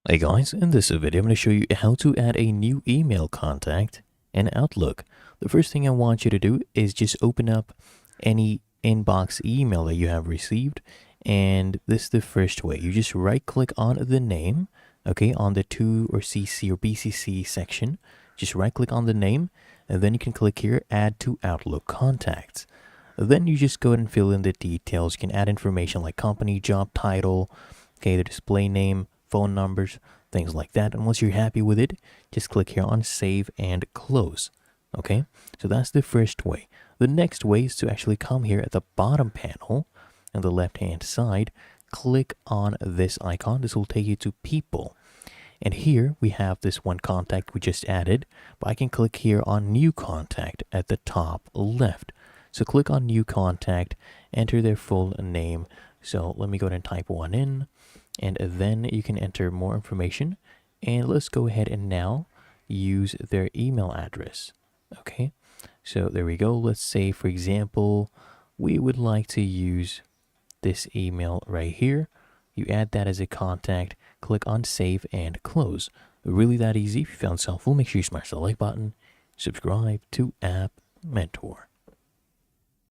Hey guys, in this video I'm going to show you how to add a new email contact in Outlook. The first thing I want you to do is just open up any inbox email that you have received, and this is the first way. You just right click on the name, okay, on the to or CC or BCC section. Just right click on the name, and then you can click here, add to Outlook contacts. Then you just go ahead and fill in the details. You can add information like company, job title, okay, the display name, phone numbers, things like that. And once you're happy with it, just click here on save and close. Okay, so that's the first way. The next way is to actually come here at the bottom panel on the left hand side, click on this icon. This will take you to people. And here we have this one contact we just added, but I can click here on new contact at the top left. So click on new contact, enter their full name. So let me go ahead and type one in, and then you can enter more information. And let's go ahead and now use their email address. Okay, so there we go. Let's say, for example, we would like to use this email right here. You add that as a contact, click on save and close. Really that easy. If you found this helpful, make sure you smash the like button, subscribe to App Mentor.